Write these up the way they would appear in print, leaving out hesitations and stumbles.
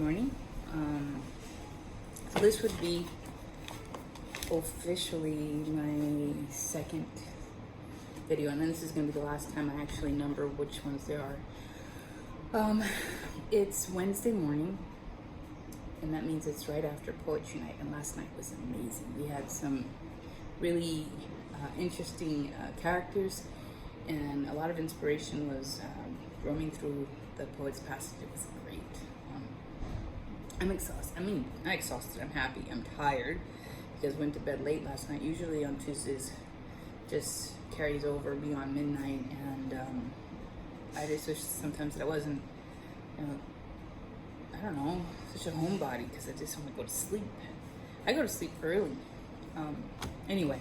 morning. So this would be officially my second video, and then this is going to be the last time I actually number which ones there are. It's Wednesday morning, and that means it's right after poetry night, and last night was amazing. We had some really interesting characters, and a lot of inspiration was roaming through the poet's passage. It was great. I'm exhausted. Not exhausted. I'm happy. I'm tired because I went to bed late last night. Usually on Tuesdays, just carries over beyond midnight, and I just wish sometimes that I wasn't, I don't know, such a homebody, because I just want to go to sleep. I go to sleep early. Anyway,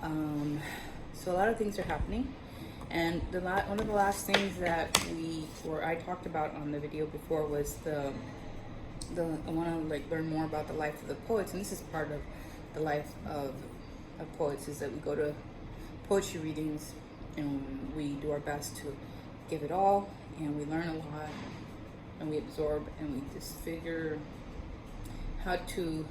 so a lot of things are happening, and one of the last things that I talked about on the video before was I want to learn more about the life of the poets, and this is part of the life of poets, is that we go to poetry readings and we do our best to give it all, and we learn a lot, and we absorb, and we just figure how to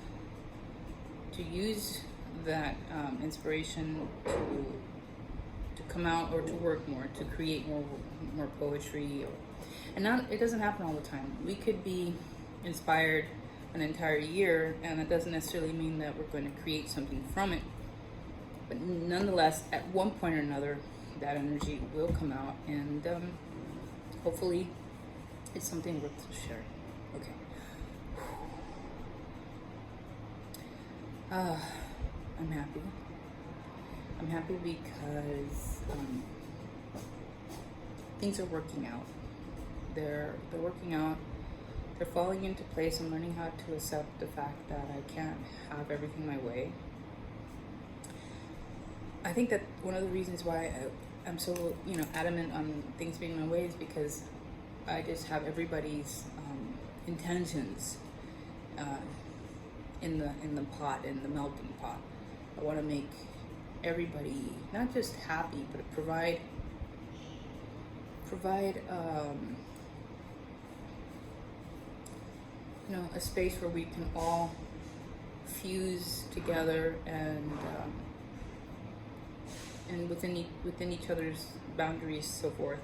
use that inspiration to come out, or to work more, to create more poetry. And it doesn't happen all the time. We could be inspired an entire year, and it doesn't necessarily mean that we're going to create something from it. But nonetheless, at one point or another, that energy will come out, and hopefully it's something worth sharing. Okay. I'm happy. I'm happy because things are working out. They're working out. They're falling into place. I'm learning how to accept the fact that I can't have everything my way. I think that one of the reasons why I'm so adamant on things being my way is because I just have everybody's intentions in the pot, in the melting pot. I want to make everybody not just happy, but provide a space where we can all fuse together, and within each other's boundaries, so forth,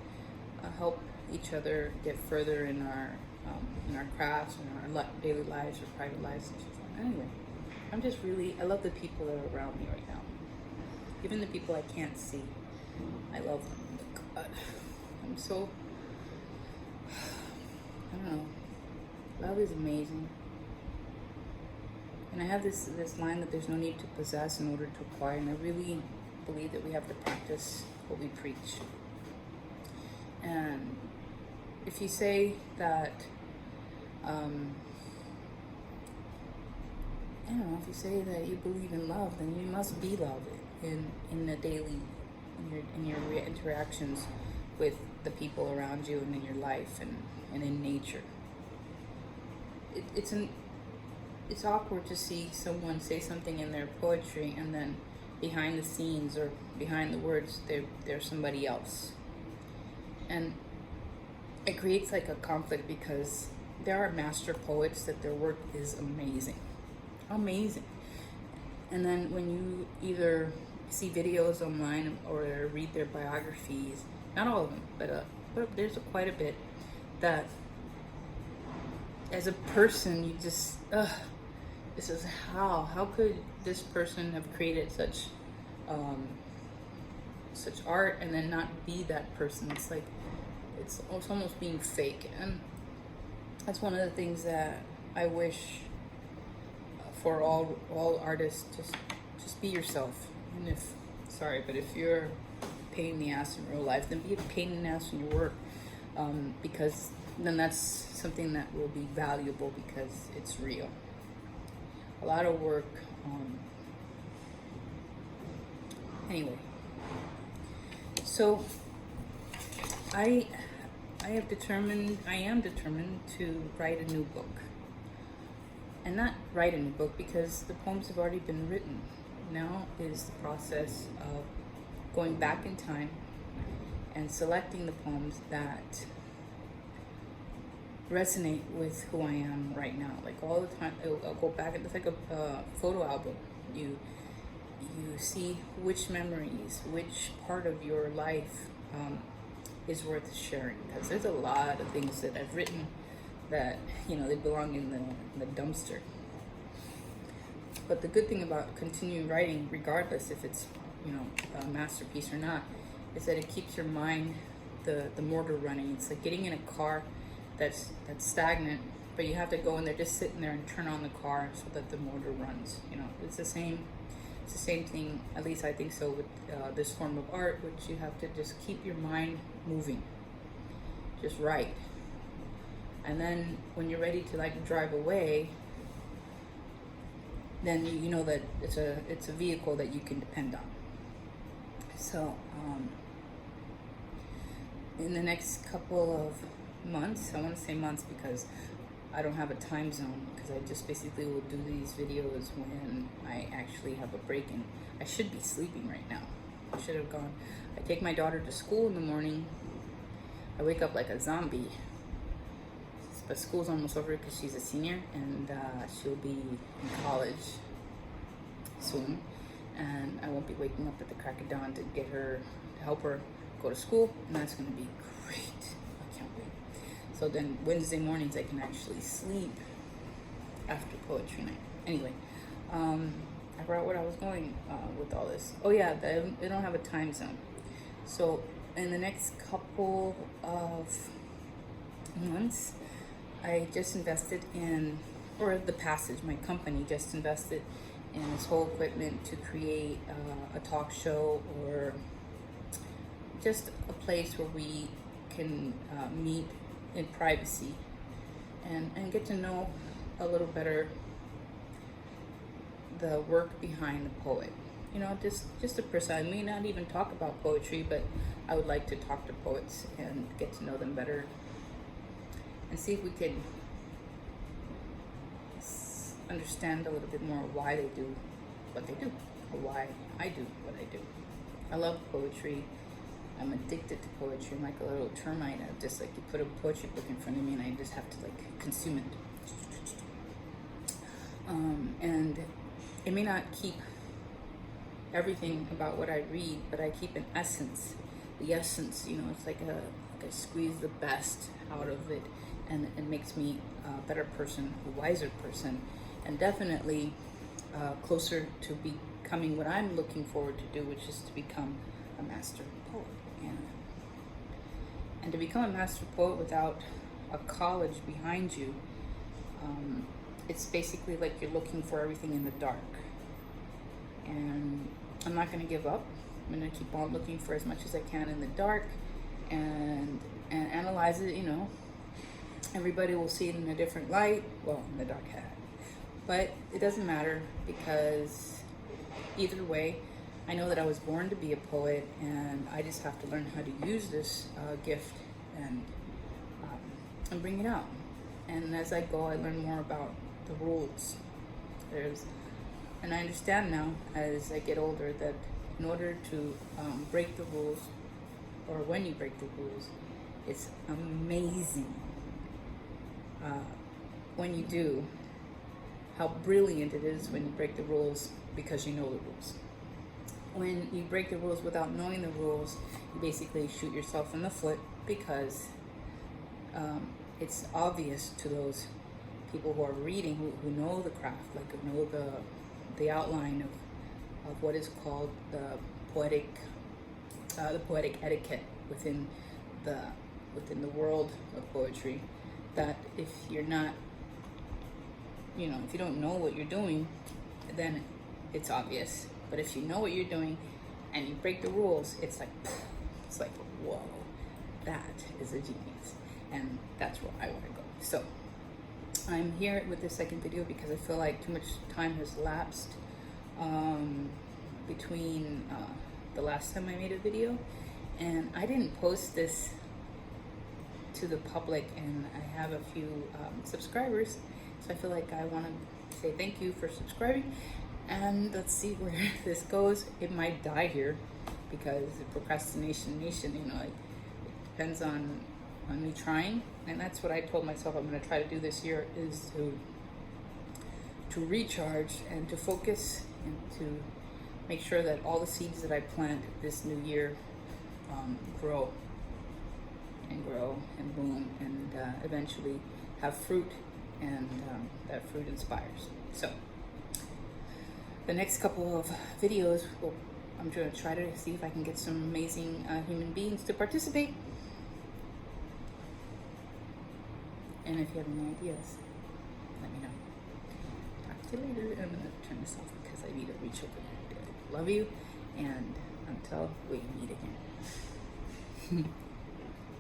help each other get further in our crafts, and our daily lives, or private lives, and so forth. Anyway, I love the people that are around me right now. Even the people I can't see, I love them. God, I don't know. Love is amazing. And I have this line that there's no need to possess in order to acquire, and I really believe that we have to practice what we preach. And if you say that, if you say that you believe in love, then you must be love in the daily, in your interactions with the people around you, and in your life, and in nature. It's awkward to see someone say something in their poetry, and then behind the scenes or behind the words, they're somebody else. And it creates a conflict, because there are master poets that their work is amazing. And then when you either see videos online or read their biographies, not all of them, but there's quite a bit, that as a person, you just, this is how could this person have created such art and then not be that person? It's almost being fake, and that's one of the things that I wish for all artists. Just be yourself. And if you're a pain in the ass in real life, then be a pain in the ass in your work, because then that's something that will be valuable, because it's real. A lot of work. Anyway, so I am determined to write a new book. And not write a new book, because the poems have already been written. Now is the process of going back in time and selecting the poems that resonate with who I am right now. Like all the time, I'll go back. It's like a photo album. You see which memories, which part of your life is worth sharing. Because there's a lot of things that I've written that, you know, they belong in the dumpster. But the good thing about continuing writing, regardless if it's, you know, a masterpiece or not, is that it keeps your mind, the motor running. It's like getting in a car that's stagnant, but you have to go in there, just sit in there and turn on the car so that the motor runs. You know, it's the same thing, at least I think so, with this form of art, which you have to just keep your mind moving. Just write. And then when you're ready to like drive away, then you know that it's a vehicle that you can depend on. So in the next couple of months, I want to say months because I don't have a time zone, because I just basically will do these videos when I actually have a break, and I should be sleeping right now. I should have gone. I take my daughter to school in the morning. I wake up like a zombie, but school's almost over because she's a senior, and she'll be in college soon, and I won't be waking up at the crack of dawn to get her, to help her go to school, and that's going to be great. I can't wait. So then Wednesday mornings I can actually sleep after poetry night. Anyway, I forgot what I was going with all this. Oh yeah, they don't have a time zone. So in the next couple of months, I just invested in, or the Passage, my company just invested in this whole equipment to create a talk show, or just a place where we can meet in privacy and get to know a little better the work behind the poet. You know, just a person. I may not even talk about poetry, but I would like to talk to poets and get to know them better, and see if we could understand a little bit more why they do what they do, or why I do what I do. I love poetry. I'm addicted to poetry. I'm like a little termite. I just like, you put a poetry book in front of me and I just have to like consume it. And it may not keep everything about what I read, but I keep an essence. The essence, you know, it's like I squeeze the best out of it, and it makes me a better person, a wiser person, and definitely closer to becoming what I'm looking forward to do, which is to become a master poet. And to become a master poet without a college behind you, it's basically like you're looking for everything in the dark. And I'm not going to give up. I'm going to keep on looking for as much as I can in the dark, and analyze it. You know, everybody will see it in a different light. Well, in the dark hat. But it doesn't matter, because either way, I know that I was born to be a poet, and I just have to learn how to use this gift and bring it out. And as I go, I learn more about the rules. And I understand now, as I get older, that in order to break the rules, or when you break the rules, it's amazing when you do, how brilliant it is when you break the rules because you know the rules. When you break the rules without knowing the rules, you basically shoot yourself in the foot, because it's obvious to those people who are reading, who know the craft, like who know the outline of what is called the poetic etiquette within the world of poetry, that if you're not, you know, if you don't know what you're doing, then it's obvious. But if you know what you're doing and you break the rules, it's like whoa, that is a genius. And that's where I want to go. So I'm here with the second video because I feel like too much time has lapsed between the last time I made a video, and I didn't post this to the public, and I have a few subscribers, so I feel like I want to say thank you for subscribing, and let's see where this goes. It might die here because procrastination nation, you know, it depends on on me trying, and that's what I told myself I'm going to try to do this year, is to recharge and to focus and to make sure that all the seeds that I plant this new year grow and bloom and eventually have fruit, and that fruit inspires. So the next couple of videos, I'm going to try to see if I can get some amazing human beings to participate. And if you have any ideas, let me know. Talk to you later. I'm going to turn this off because I need to reach over there. Love you, and until we meet again.